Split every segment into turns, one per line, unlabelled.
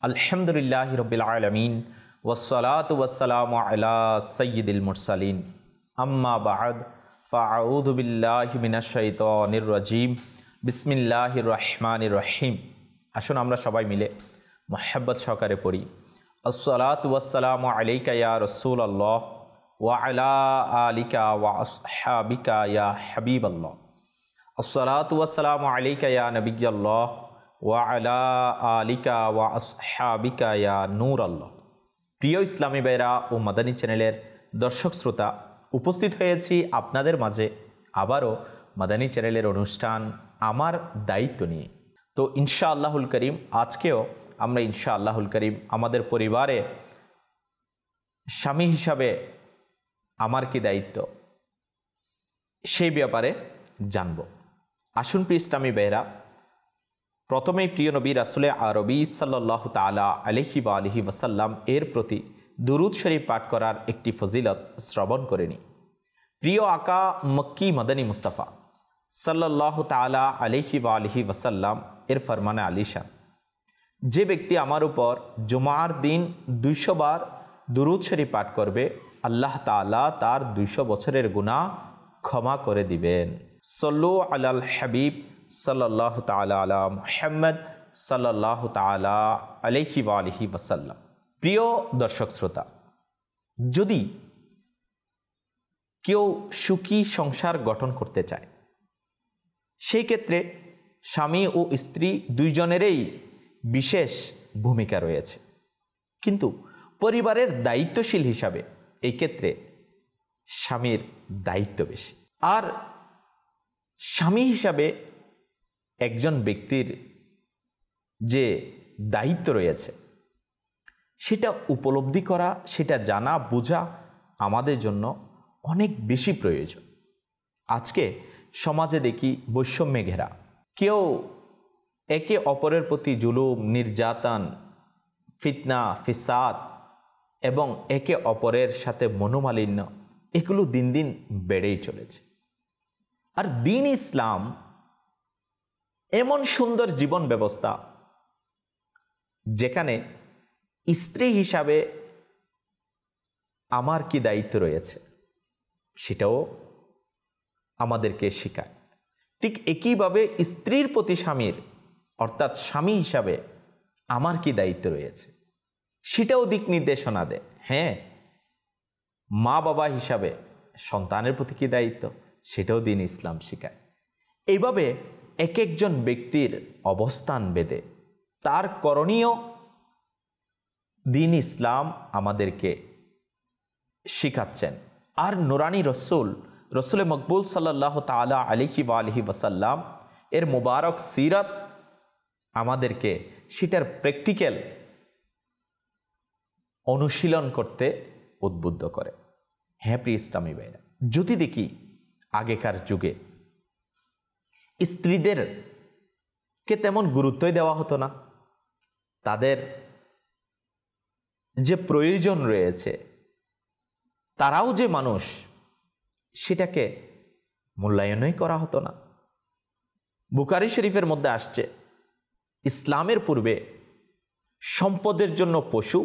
আলহামদুলিল্লাহি রাব্বিল আলামিন ওয়াসসালাতু ওয়াসসালামু আলা সাইয়্যিদিল মুরসালিন আম্মা বা'দ ফাআউযু বিল্লাহি মিনাশ শাইতানির রাজীম বিসমিল্লাহির রহমানির রহিম। আসুন আমরা সবাই মিলে মুহাব্বত সহকারে পড়ি আসসালাতু ওয়াসসালামু আলাইকা ইয়া রাসূলুল্লাহ ওয়া আলা আলিকা ওয়া আসহাবিকা ইয়া হাবিবাল্লাহ। আসসালাতু ওয়াসসালামু আলাইকা ইয়া নবিয়্যাল্লাহ ওয়া আলা আলিকা ওয়া আসহাবিকা ইয়া নূর আল্লাহ। প্রিয় ইসলামী ভাইরা ও মাদানী চ্যানেলের দর্শক শ্রোতা, উপস্থিত হয়েছি আপনাদের মাঝে আবারও মাদানী চ্যানেলের অনুষ্ঠান আমার দায়িত্ব নিয়ে। তো ইনশাআল্লাহুল করিম আজকেও আমরা ইনশাআল্লাহুল করিম আমাদের পরিবারে স্বামী হিসাবে আমার কি দায়িত্ব সেই ব্যাপারে জানব। আসুন প্রিয় ইসলামী ভাইরা, প্রথমেই প্রিয় নবী রাসূলে আরবি সাল্লাল্লাহু তাআলা আলাইহি ওয়া আলিহি ওয়াসাল্লাম এর প্রতি দুরূদ শরীফ পাঠ করার একটি ফজিলত শ্রবণ করে নিই। প্রিয় আকা মক্কি মাদানী মুস্তাফা সাল্লাল্লাহু তাআলা আলাইহি ওয়া আলিহি ওয়াসাল্লাম এর ফরমানে আলিশান, যে ব্যক্তি আমার উপর জুমার দিন 200 বার দুরূদ শরীফ পাঠ করবে, আল্লাহ তাআলা তার 200 বছরের গুনাহ ক্ষমা করে দিবেন। সল্লু আলাল হাবিব সাল্লাল্লাহু তাআলা আলা মুহাম্মদ সাল্লাল্লাহু তাআলা আলাইহি ওয়া আলিহি ওয়াসাল্লাম। প্রিয় দর্শক শ্রোতা, যদি কেউ সুখী সংসার গঠন করতে চায়, সেই ক্ষেত্রে স্বামী ও স্ত্রী দুইজনেরই বিশেষ ভূমিকা রয়েছে, কিন্তু পরিবারের দায়িত্বশীল হিসাবে এই ক্ষেত্রে স্বামীর দায়িত্ব বেশি। আর স্বামী হিসাবে একজন ব্যক্তির যে দায়িত্ব রয়েছে সেটা উপলব্ধি করা, সেটা জানা বোঝা আমাদের জন্য অনেক বেশি প্রয়োজন। আজকে সমাজে দেখি বৈষম্যে ঘেরা, কেউ একে অপরের প্রতি জুলুম, নির্যাতন, ফিতনা, ফিসাদ এবং একে অপরের সাথে মনোমালিন্য, এগুলো দিন দিন বেড়েই চলেছে। আর দ্বীন ইসলাম এমন সুন্দর জীবন ব্যবস্থা যেখানে স্ত্রী হিসাবে আমার কি দায়িত্ব রয়েছে সেটাও আমাদেরকে শেখায়। ঠিক একইভাবে স্ত্রীর প্রতি স্বামীর অর্থাৎ স্বামী হিসাবে আমার কি দায়িত্ব রয়েছে সেটাও দিক নির্দেশনা দেয়। হ্যাঁ, মা বাবা হিসাবে সন্তানের প্রতি কি দায়িত্ব সেটাও দ্বীন ইসলাম শেখায়। এইভাবে এক একজন ব্যক্তির অবস্থান ভেদে তার করণীয় দ্বীন ইসলাম আমাদেরকে শিখাচ্ছেন। আর নুরানি রসুলে মকবুল সাল্লাল্লাহু তাআলা আলাইহি ওয়া আলিহি ওয়াসাল্লাম এর মুবারক সিরাত আমাদেরকে সেটার প্র্যাকটিক্যাল অনুশীলন করতে উদ্বুদ্ধ করে। হ্যাঁ প্রিয় ইসলামী ভাইরা, যদি দেখি আগেকার যুগে স্ত্রীদেরকে তেমন গুরুত্বই দেওয়া হতো না, তাদের যে প্রয়োজন রয়েছে, তারাও যে মানুষ সেটাকে মূল্যায়নই করা হতো না। বুখারী শরীফের মধ্যে আসছে, ইসলামের পূর্বে সম্পদের জন্য পশু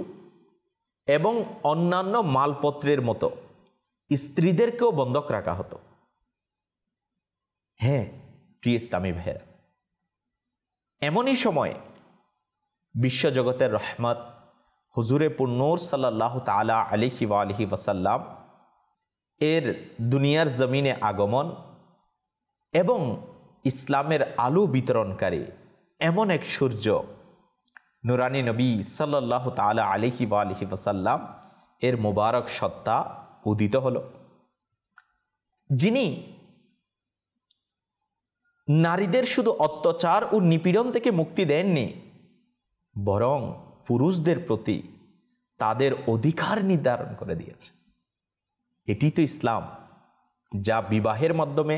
এবং অন্যান্য মালপত্রের মতো স্ত্রীদেরকেও বন্ধক রাখা হতো। হ্যাঁ প্রিয় ইসলামী ভাইয়েরা, এমনই সময় বিশ্বজগতের রহমত হুজুরে পুন্নূর সাল্লাল্লাহু তাআলা আলাইহি ওয়া আলিহি ওয়াসাল্লাম এর দুনিয়ার জমিনে আগমন এবং ইসলামের আলো বিতরণকারী এমন এক সূর্য নুরানি নবী সাল্লাল্লাহু তাআলা আলাইহি ওয়া আলিহি ওয়াসাল্লাম এর মুবারক সত্তা উদিত হলো, যিনি নারীদের শুধু অত্যাচার ও নিপীড়ন থেকে মুক্তি দেননি, বরং পুরুষদের প্রতি তাদের অধিকার নির্ধারণ করে দিয়েছে। এটি তো ইসলাম, যা বিবাহের মাধ্যমে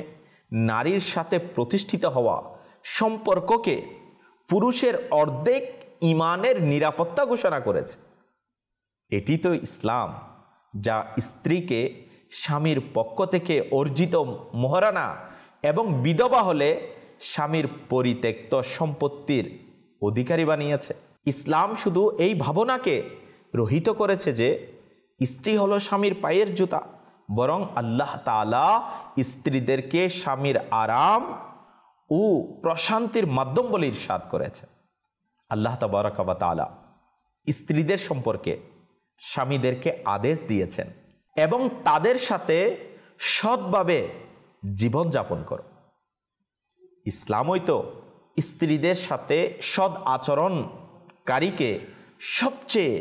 নারীর সাথে প্রতিষ্ঠিত হওয়া সম্পর্ককে পুরুষের অর্ধেক ঈমানের নিরাপত্তা ঘোষণা করেছে। এটি তো ইসলাম, যা স্ত্রীকে স্বামীর পক্ষ থেকে অর্জিত মোহরানা এবং বিধবা হলে স্বামীর পরিত্যক্ত সম্পত্তির অধিকারী বানিয়েছে। ইসলাম শুধু এই ভাবনাকে রহিত করেছে যে স্ত্রী হলো স্বামীর পায়ের জুতা, বরং আল্লাহ তাআলা স্ত্রীদেরকে স্বামীর আরাম ও প্রশান্তির মাধ্যম বলে ইরশাদ করেছে। আল্লাহ তাবারাকা ওয়া তাআলা স্ত্রীদের সম্পর্কে স্বামীদেরকে আদেশ দিয়েছেন এবং তাদের সাথে সৎভাবে জীবনযাপন করো। ইসলামই তো স্ত্রীদের সাথে সৎ আচরণকারীকে সবচেয়ে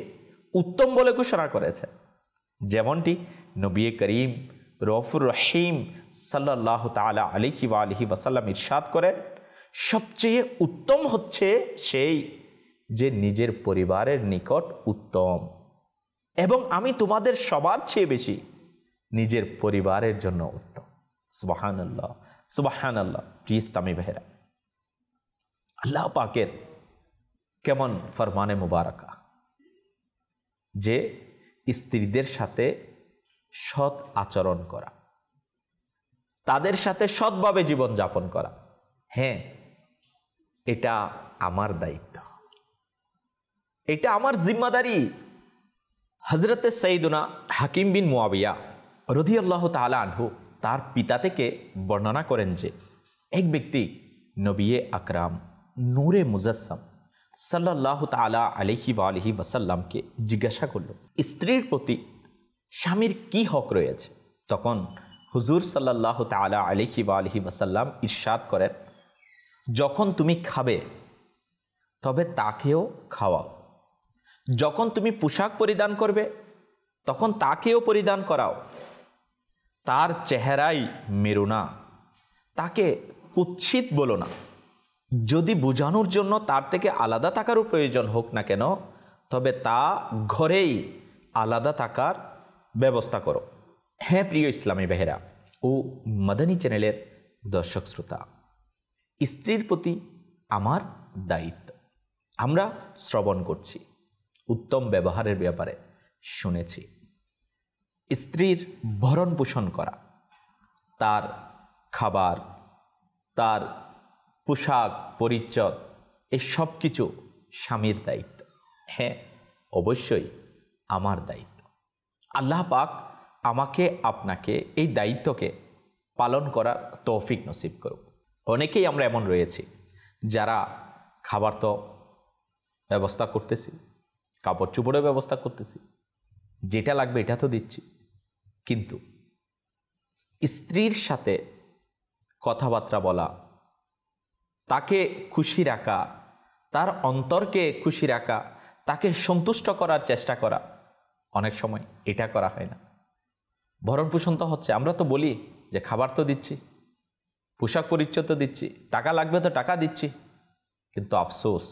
উত্তম বলে ঘোষণা করেছে। যেমনটি নবী করিম রউফুর রহিম সাল্লাল্লাহু তাআলা আলাইহি ওয়া আলিহি ওয়াসাল্লাম ইরশাদ করেন, সবচেয়ে উত্তম হচ্ছে সেই যে নিজের পরিবারের নিকট উত্তম, এবং আমি তোমাদের সবার চেয়ে বেশি নিজের পরিবারের জন্য উত্তম। সুবহানাল্লাহ, সুবহানাল্লাহ। প্রিয় ইসলামী ভাইরা, আল্লাহ পাকের কেমন ফরমানে মুবারাকা যে স্ত্রীদের সাথে সৎ আচরণ করা, তাদের সাথে সৎভাবে জীবনযাপন করা। হ্যাঁ, এটা আমার দায়িত্ব, এটা আমার জিম্মাদারি। হযরতে সাইয়্যিদুনা হাকিম বিন মুয়াবিয়া রাদিয়াল্লাহু তাআলা আনহু তার পিতা থেকে বর্ণনা করেন যে এক ব্যক্তি নবী আকরাম নূরে মুজাসসাম সাল্লাল্লাহু তাআলা আলাইহি ওয়া আলিহি ওয়াসাল্লামকে জিজ্ঞাসা করল, স্ত্রীর প্রতি স্বামীর কি হক রয়েছে? তখন হুজুর সাল্লাল্লাহু তাআলা আলাইহি ওয়া আলিহি ওয়াসাল্লাম ইরশাদ করেন, যখন তুমি খাবে তবে তাকেও খাওয়াও, যখন তুমি পোশাক পরিধান করবে তখন তাকেও পরিধান করাও, তার চেহারায় মেরো না, তাকে কুৎসিত বলো না। যদি বোঝানোর জন্য তার থেকে আলাদা থাকারও প্রয়োজন হোক না কেন, তবে তা ঘরেই আলাদা থাকার ব্যবস্থা করো। হ্যাঁ প্রিয় ইসলামী ভাইরা ও মাদানী চ্যানেলের দর্শক শ্রোতা, স্ত্রীর প্রতি আমার দায়িত্ব। আমরা শ্রবণ করছি, উত্তম ব্যবহারের ব্যাপারে শুনেছি। স্ত্রীর ভরণ পোষণ করা, তার খাবার, তার পোশাক পরিচ্ছদ, এই সব কিছু স্বামীর দায়িত্ব। হ্যাঁ, অবশ্যই আমার দায়িত্ব। আল্লাহ পাক আমাকে আপনাকে এই দায়িত্বকে পালন করার তৌফিক নসিব করুক। অনেকেই আমরা এমন রয়েছি যারা খাবার তো ব্যবস্থা করতেছি, কাপড় চোপড়ের ব্যবস্থা করতেছি, যেটা লাগবে এটা তো দিচ্ছি, কিন্তু স্ত্রীর সাথে কথাবার্তা বলা, তাকে খুশি রাখা, তার অন্তরকে খুশি রাখা, তাকে সন্তুষ্ট করার চেষ্টা করা, অনেক সময় এটা করা হয় না। ভরণ পোষণ তো হচ্ছে, আমরা তো বলি যে খাবার তো দিচ্ছি, পোশাক পরিচ্ছদ তো দিচ্ছি, টাকা লাগবে তো টাকা দিচ্ছি, কিন্তু আফসোস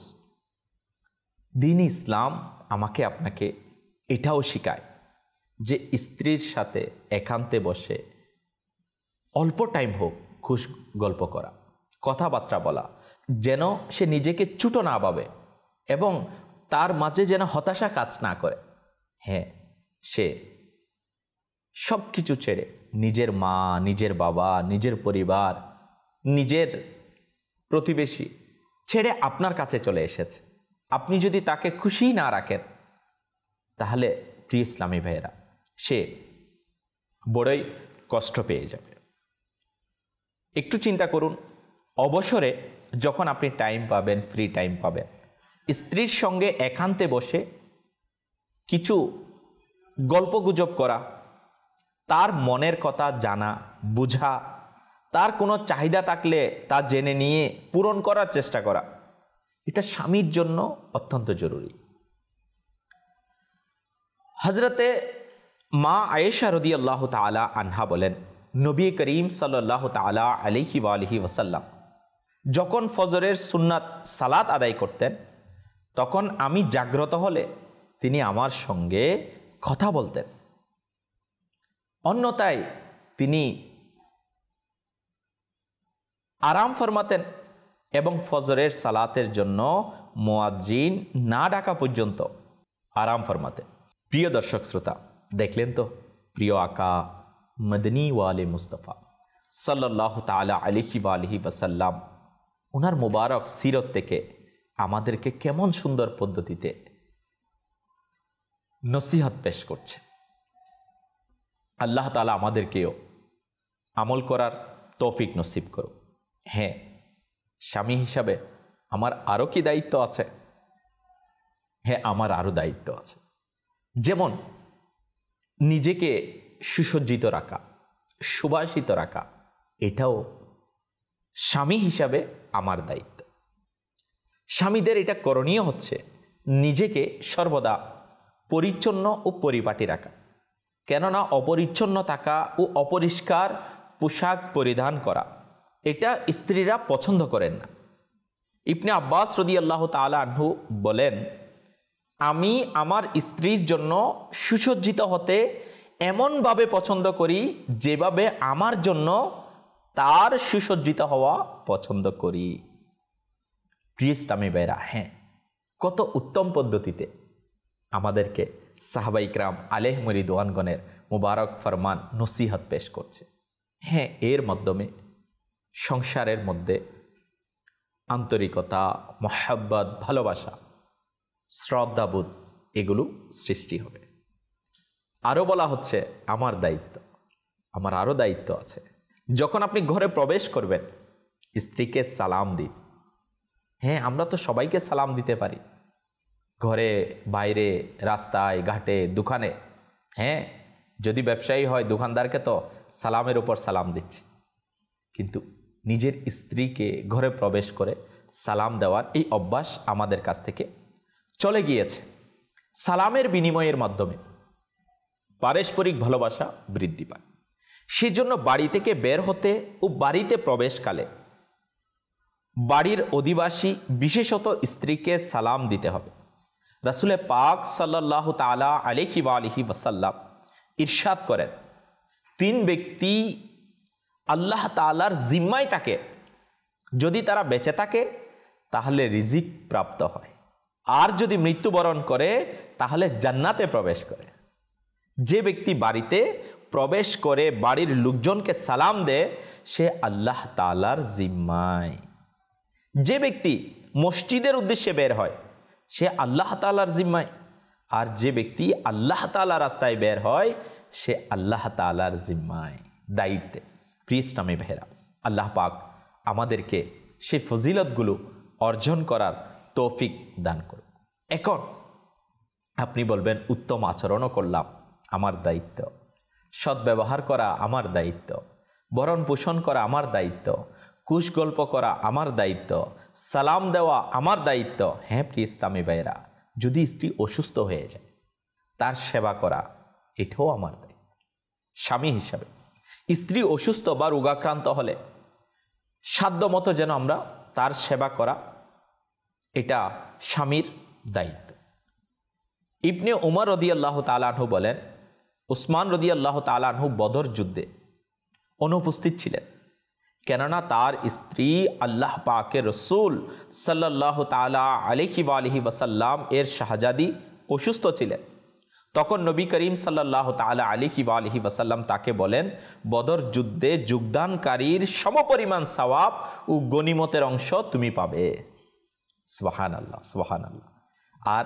দ্বীন ইসলাম আমাকে আপনাকে এটাও শেখায় যে স্ত্রীর সাথে একান্তে বসে অল্প টাইম হোক খুশ গল্প করা, কথাবার্তা বলা, যেন সে নিজেকে ছোট না ভাবে এবং তার মাঝে যেন হতাশা কাজ না করে। হ্যাঁ, সে সব কিছু ছেড়ে নিজের মা, নিজের বাবা, নিজের পরিবার, নিজের প্রতিবেশী ছেড়ে আপনার কাছে চলে এসেছে। আপনি যদি তাকে খুশি না রাখেন, তাহলে প্রিয় ইসলামী ভাইয়েরা, সে বড়ই কষ্ট পেয়ে যাবে। একটু চিন্তা করুন, অবসরে যখন আপনি টাইম পাবেন, ফ্রি টাইম পাবেন, স্ত্রীর সঙ্গে একান্তে বসে কিছু গল্পগুজব করা, তার মনের কথা জানা, বোঝা, তার কোনো চাহিদা থাকলে তা জেনে নিয়ে পূরণ করার চেষ্টা করা, এটা স্বামীর জন্য অত্যন্ত জরুরি। হযরতে মা আয়েশা রাদিয়াল্লাহু তাআলা আনহা বলেন, নবী করিম সাল্লাল্লাহু তাআলা আলাইহি ওয়া আলিহি ওয়াসাল্লাম যখন ফজরের সুন্নাত সালাত আদায় করতেন, তখন আমি জাগ্রত হলে তিনি আমার সঙ্গে কথা বলতেন, অন্যথায় তিনি আরাম ফরমাতেন এবং ফজরের সালাতের জন্য মুয়াজ্জিন না ডাকা পর্যন্ত আরাম ফরমাতেন। প্রিয় দর্শক শ্রোতা, দেখলেন তো প্রিয় আকা মদনী ওয়ালে মুস্তফা সাল্লাল্লাহু তাআলা আলাইহি ওয়া আলিহি ওয়াসাল্লাম, ওনার মুবারক সিরত থেকে আমাদেরকে কেমন সুন্দর পদ্ধতিতে নসিহত পেশ করছে। আল্লাহ তাআলা আমাদেরকেও আমল করার তৌফিক নসিব করুক। হ্যাঁ, স্বামী হিসাবে আমার আরও কি দায়িত্ব আছে? হ্যাঁ, আমার আরও দায়িত্ব আছে। যেমন নিজেকে সুসজ্জিত রাখা, সুবাসিত রাখা, এটাও স্বামী হিসাবে আমার দায়িত্ব। স্বামীদের এটা করণীয় হচ্ছে নিজেকে সর্বদা পরিচ্ছন্ন ও পরিপাটি রাখা। কেননা অপরিচ্ছন্ন থাকা ও অপরিষ্কার পোশাক পরিধান করা এটা স্ত্রীরা পছন্দ করেন না। ইবনে আব্বাস রাদিয়াল্লাহু তাআলা আনহু বলেন, আমি আমার স্ত্রীর জন্য সুসজ্জিত হতে এমনভাবে পছন্দ করি যেভাবে আমার জন্য তার সুসজ্জিত হওয়া পছন্দ করি। প্রিয় ইসলামী ভাইরা, হ্যাঁ, কত উত্তম পদ্ধতিতে আমাদেরকে সাহাবা ইকরাম আলাইহিম রিদওয়ানগণের মুবারক ফরমান নসিহত পেশ করছে। হ্যাঁ, এর মাধ্যমে সংসারের মধ্যে আন্তরিকতা, মহব্বত, ভালোবাসা, শ্রদ্ধাবোধ এগুলো সৃষ্টি হবে। আরও বলা হচ্ছে আমার দায়িত্ব, আমার আরও দায়িত্ব আছে। যখন আপনি ঘরে প্রবেশ করবেন, স্ত্রীকে সালাম দিন। হ্যাঁ, আমরা তো সবাইকে সালাম দিতে পারি, ঘরে, বাইরে, রাস্তায়, ঘাটে, দোকানে। হ্যাঁ, যদি ব্যবসায়ী হয় দোকানদারকে তো সালামের উপর সালাম দিচ্ছি, কিন্তু নিজের স্ত্রীকে ঘরে প্রবেশ করে সালাম দেওয়ার এই অভ্যাস আমাদের কাছ থেকে চলে গিয়েছে। সালামের বিনিময়ের মাধ্যমে পারস্পরিক ভালোবাসা বৃদ্ধি পায়। সেজন্য বাড়ি থেকে বের হতে ও বাড়িতে প্রবেশকালে বাড়ির অধিবাসী বিশেষত স্ত্রীকে সালাম দিতে হবে। রাসূলে পাক সাল্লাল্লাহু তাআলা আলাইহি ওয়া আলিহি ওয়াসাল্লাম ইরশাদ করেন, 3 ব্যক্তি আল্লাহ তাআলার জিম্মায় থাকে, যদি তারা বেঁচে থাকে তাহলে রিজিক প্রাপ্ত হয়, আর যদি মৃত্যুবরণ করে তাহলে জান্নাতে প্রবেশ করে। যে ব্যক্তি বাড়িতে প্রবেশ করে বাড়ির লোকজনকে সালাম দেয় সে আল্লাহ তাআলার জিম্মায়। যে ব্যক্তি মসজিদের উদ্দেশ্যে বের হয় সে আল্লাহ তাআলার জিম্মায়, আর যে ব্যক্তি আল্লাহ তাআলার রাস্তায় বের হয় সে আল্লাহ তাআলার জিম্মায়, দায়িত্বে। প্রিয় ইসলামী ভাইরা, আল্লাহ পাক আমাদেরকে সেই ফজিলতগুলো অর্জন করার তৌফিক দান করুন। এখন আপনি বলবেন, উত্তম আচরণও করলাম, আমার দায়িত্ব, সদ্ব্যবহার করা আমার দায়িত্ব, ভরণ পোষণ করা আমার দায়িত্ব, কুশ গল্প করা আমার দায়িত্ব, সালাম দেওয়া আমার দায়িত্ব। হ্যাঁ প্রিয় ইসলামী ভাইরা, যদি স্ত্রী অসুস্থ হয়ে যায় তার সেবা করা এটাও আমার দায়িত্ব। স্বামী হিসাবে স্ত্রী অসুস্থ বা রোগাক্রান্ত হলে সাধ্যমতো যেন আমরা তার সেবা করা, এটা স্বামীর দায়িত্ব। ইবনে উমর রাদিয়াল্লাহু তাআলা আনহু বলেন, উসমান রাদিয়াল্লাহু তাআলা আনহু বদর যুদ্ধে অনুপস্থিত ছিলেন, কেননা তার স্ত্রী আল্লাহ পাকের রসুল সাল্লাল্লাহু তাআলা আলাইহি ওয়া আলিহি ওয়াসাল্লাম এর শাহজাদি অসুস্থ ছিলেন। তখন নবী করিম সাল্লাল্লাহু তাআলা আলাইহি ওয়া আলিহি ওয়াসাল্লাম তাকে বলেন, বদর যুদ্ধে যোগদানকারীর সমপরিমাণ সওয়াব ও গনিমতের অংশ তুমি পাবে। সুবহানাল্লাহ, সুবহানাল্লাহ। আর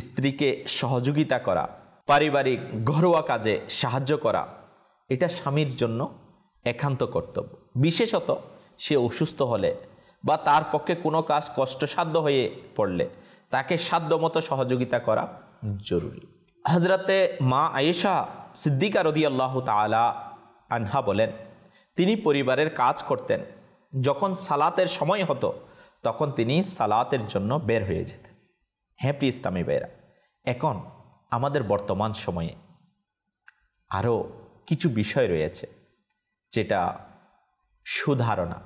স্ত্রীকে সহযোগিতা করা, পারিবারিক ঘরোয়া কাজে সাহায্য করা, এটা স্বামীর জন্য একান্ত কর্তব্য। বিশেষত সে অসুস্থ হলে বা তার পক্ষে কোনো কাজ কষ্টসাধ্য হয়ে পড়লে তাকে সাধ্যমতো সহযোগিতা করা জরুরি। হযরতে মা আয়েশা সিদ্দিকা রাদিয়াল্লাহু তাআলা আনহা বলেন, তিনি পরিবারের কাজ করতেন, যখন সালাতের সময় হতো তখন তিনি সালাতের জন্য বের হয়ে যেতেন। হ্যাঁ প্রিয় ইসলামী ভাইরা, এখন আমাদের বর্তমান সময়ে আরও কিছু বিষয় রয়েছে যেটা সুধারণা,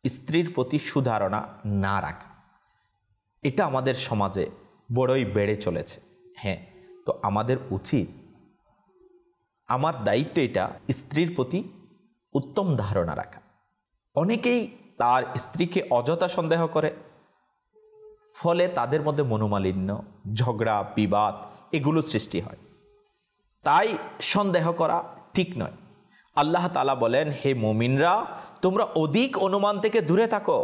স্ত্রীর প্রতি সুধারণা না রাখা, এটা আমাদের সমাজে বড়ই বেড়ে চলেছে। হ্যাঁ, তো আমাদের উচিত, আমার দায়িত্ব এটা, স্ত্রীর প্রতি উত্তম ধারণা রাখা। অনেকেই তার স্ত্রীকে অযথা সন্দেহ করে, ফলে তাদের মধ্যে মনোমালিন্য, ঝগড়া, বিবাদ এগুলো সৃষ্টি হয়। তাই সন্দেহ করা ঠিক নয়। আল্লাহ তাআলা বলেন, হে মুমিনরা, তোমরা অধিক অনুমান থেকে দূরে থাকো,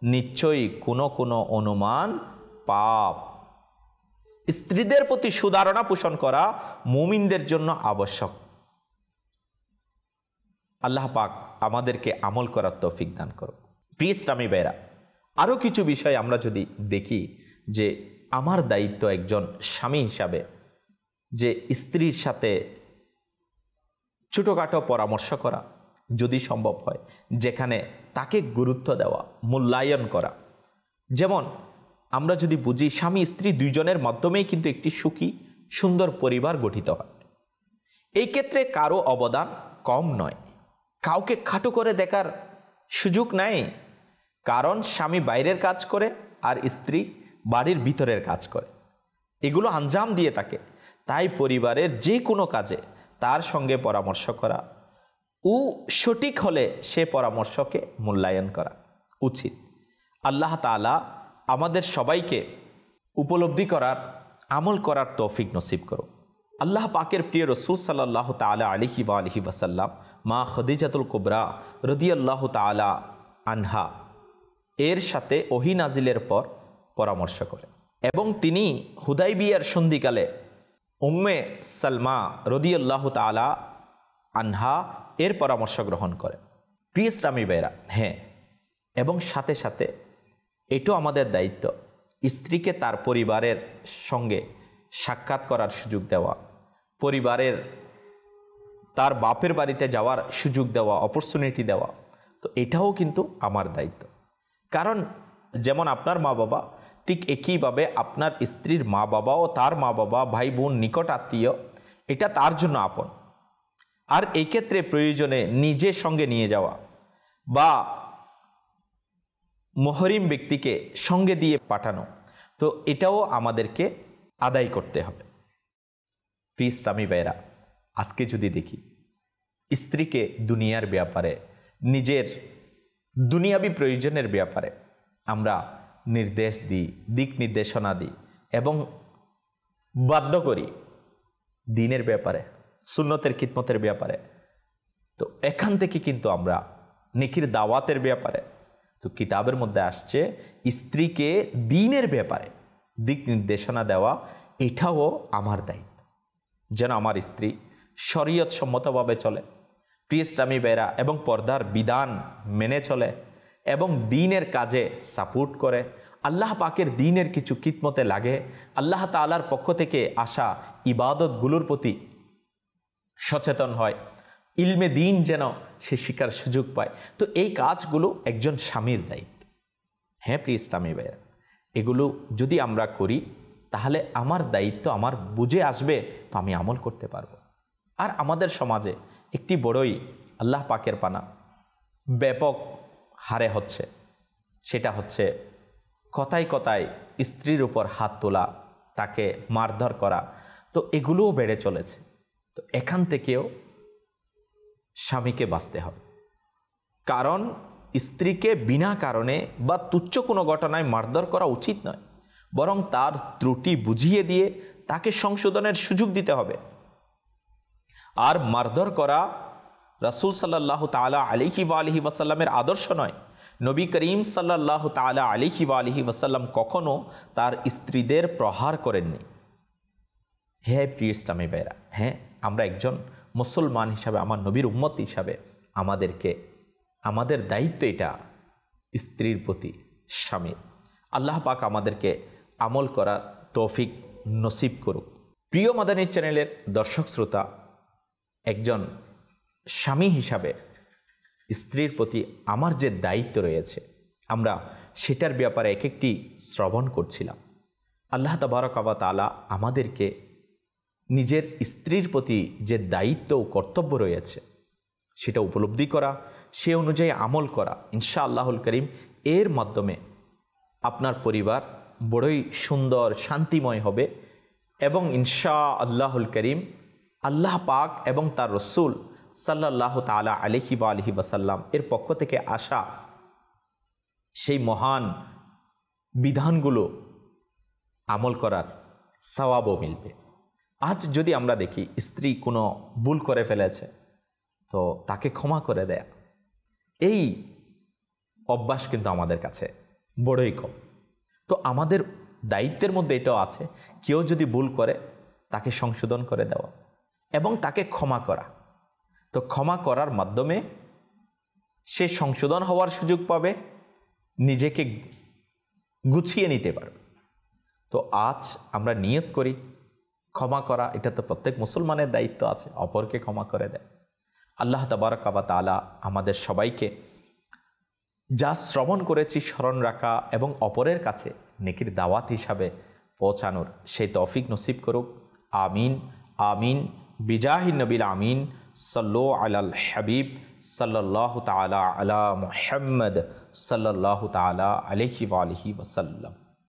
নিশ্চয়ই কোনো কোনো অনুমান পাপ। স্ত্রীদের প্রতি সুধারণা পোষণ করা মুমিনদের জন্য আবশ্যক। আল্লাহ পাক আমাদেরকে আমল করার তৌফিক দান করো। প্রিয় ইসলামী ভাইরা, আরও কিছু বিষয় আমরা যদি দেখি যে আমার দায়িত্ব একজন স্বামী হিসাবে যে স্ত্রীর সাথে ছোটোখাটো পরামর্শ করা, যদি সম্ভব হয়, যেখানে তাকে গুরুত্ব দেওয়া, মূল্যায়ন করা। যেমন আমরা যদি বুঝি স্বামী স্ত্রী দুইজনের মাধ্যমেই কিন্তু একটি সুখী সুন্দর পরিবার গঠিত হয়। এই ক্ষেত্রে কারো অবদান কম নয়, কাউকে খাটো করে দেখার সুযোগ নাই। কারণ স্বামী বাইরের কাজ করে আর স্ত্রী বাড়ির ভিতরের কাজ করে, এগুলো আঞ্জাম দিয়ে থাকে। তাই পরিবারের যে কোনো কাজে তার সঙ্গে পরামর্শ করা ও সঠিক হলে সে পরামর্শকে মূল্যায়ন করা উচিত। আল্লাহ তাআলা আমাদের সবাইকে উপলব্ধি করার, আমল করার তৌফিক নসিব করো। আল্লাহ পাকের প্রিয় রসুল সাল্লাল্লাহু তাআলা আলাইহি ওয়া আলিহি ওয়াসাল্লাম মা খদিজাতুল কুবরা রাদিয়াল্লাহু তাআলা আনহা এর সাথে ওহী নাজিলের পর পরামর্শ করেন এবং তিনি হুদাইবিয়ার সন্ধিকালে উম্মে সালমা রাদিয়াল্লাহু তাআলা আনহা এর পরামর্শ গ্রহণ করেন। প্রিয় ইসলামী ভাইরা, হ্যাঁ, এবং সাথে সাথে এটাও আমাদের দায়িত্ব স্ত্রীকে তার পরিবারের সঙ্গে সাক্ষাৎ করার সুযোগ দেওয়া, পরিবারের তার বাপের বাড়িতে যাওয়ার সুযোগ দেওয়া, অপরচুনিটি দেওয়া। তো এটাও কিন্তু আমার দায়িত্ব। কারণ যেমন আপনার মা বাবা, ঠিক একইভাবে আপনার স্ত্রীর মা বাবাও তার মা বাবা, ভাই বোন, নিকট আত্মীয়, এটা তার জন্য আপন। আর এই ক্ষেত্রে প্রয়োজনে নিজের সঙ্গে নিয়ে যাওয়া বা মুহরিম ব্যক্তিকে সঙ্গে দিয়ে পাঠানো, তো এটাও আমাদেরকে আদায় করতে হবে। প্রিয় ইসলামী ভাইরা, আজকে যদি দেখি স্ত্রীকে দুনিয়ার ব্যাপারে, নিজের দুনিয়াবী প্রয়োজনের ব্যাপারে আমরা নির্দেশ দিই, দিক নির্দেশনা দিই এবং বাধ্য করি দ্বীনের ব্যাপারে, সুন্নতের খিদমতের ব্যাপারে, তো এখান থেকে কিন্তু আমরা নেকির দাওয়াতের ব্যাপারে, তো কিতাবের মধ্যে আসছে স্ত্রীকে দ্বীনের ব্যাপারে দিক নির্দেশনা দেওয়া, এটাও আমার দায়িত্ব, যেন আমার স্ত্রী শরীয়ত সম্মতভাবে চলে, প্রিয় ইসলামী ভাইরা, এবং পর্দার বিধান মেনে চলে এবং দ্বীনের কাজে সাপোর্ট করে, আল্লাহ পাকের দ্বীনের কিছু খিদমতে লাগে, আল্লাহ তাআলার পক্ষ থেকে আসা ইবাদতগুলোর প্রতি সচেতন হয়, ইলমে দ্বীন যেন সে শিকার সুযোগ পায়। তো এই কাজগুলো একজন স্বামীর দায়িত্ব। হ্যাঁ প্রিয় ইসলামী ভাইরা, এগুলো যদি আমরা করি তাহলে আমার দায়িত্ব আমার বুঝে আসবে, তো আমি আমল করতে পারবো। আর আমাদের সমাজে একটি বড়ই আল্লাহ পাকের পানা ব্যাপক হারে হচ্ছে, সেটা হচ্ছে কথায় কথায় স্ত্রীর উপর হাত তোলা, তাকে মারধর করা, তো এগুলোও বেড়ে চলেছে। তো এখান থেকেও স্বামীকে বাঁচতে হবে। কারণ স্ত্রীকে বিনা কারণে বা তুচ্ছ কোনো ঘটনায় মারধর করা উচিত নয়, বরং তার ত্রুটি বুঝিয়ে দিয়ে তাকে সংশোধনের সুযোগ দিতে হবে। আর মারধর করা রাসূল সাল্লাল্লাহু তাআলা আলাইহি ওয়া আলিহি ওয়াসাল্লামের আদর্শ নয়। নবী করিম সাল্লাল্লাহু তাআলা আলাইহি ওয়া আলিহি ওয়াসাল্লাম কখনো তার স্ত্রীদের প্রহার করেননি। হ্যাঁ প্রিয় ইসলামী ভাইরা, হ্যাঁ, আমরা একজন মুসলমান হিসাবে, আমার নবীর উম্মত হিসাবে আমাদের দায়িত্ব এটা স্ত্রীর প্রতি স্বামীর। আল্লাহ পাক আমাদেরকে আমল করার তৌফিক নসিব করুক। প্রিয় মাদানী চ্যানেলের দর্শক শ্রোতা, একজন স্বামী হিসাবে স্ত্রীর প্রতি আমার যে দায়িত্ব রয়েছে, আমরা সেটার ব্যাপারে এক একটি শ্রবণ করছিলাম। আল্লাহ তাবারক ওয়া তাআলা আমাদেরকে নিজের স্ত্রীর প্রতি যে দায়িত্ব ও কর্তব্য রয়েছে সেটা উপলব্ধি করা, সে অনুযায়ী আমল করা, ইনশাআল্লাহুল করিম এর মাধ্যমে আপনার পরিবার বড়ই সুন্দর শান্তিময় হবে এবং ইনশাআল্লাহুল করিম আল্লাহ পাক এবং তার রসুল সাল্লাল্লাহু তাআলা আলাইহি ওয়া আলিহি ওয়াসাল্লাম এর পক্ষ থেকে আসা সেই মহান বিধানগুলো আমল করার সওয়াবও মিলবে। আজ যদি আমরা দেখি স্ত্রী কোনো ভুল করে ফেলেছে, তো তাকে ক্ষমা করে দেয়া, এই অভ্যাস কিন্তু আমাদের কাছে বড়ই কম। তো আমাদের দায়িত্বের মধ্যে এটাও আছে, কেউ যদি ভুল করে তাকে সংশোধন করে দেওয়া এবং তাকে ক্ষমা করা। তো ক্ষমা করার মাধ্যমে সে সংশোধন হওয়ার সুযোগ পাবে, নিজেকে গুছিয়ে নিতে পারবে। তো আজ আমরা নিয়ত করি ক্ষমা করা, এটা তো প্রত্যেক মুসলমানের দায়িত্ব আছে, অপরকে ক্ষমা করে দেয়। আল্লাহ তাবারক ওয়া তাআলা আমাদের সবাইকে যা শ্রবণ করেছি স্মরণ রাখা এবং অপরের কাছে নেকির দাওয়াত হিসাবে পৌঁছানোর সেই তৌফিক নসিব করুক। আমিন আমিন বিজাহিন নবিল আমিন। সাল্লু আলাল হাবিব সাল্লাল্লাহু তাআলা আলা মুহাম্মদ সাল্লাল্লাহু তাআলা আলাইহি ওয়া আলিহি ওয়াসাল্লাম।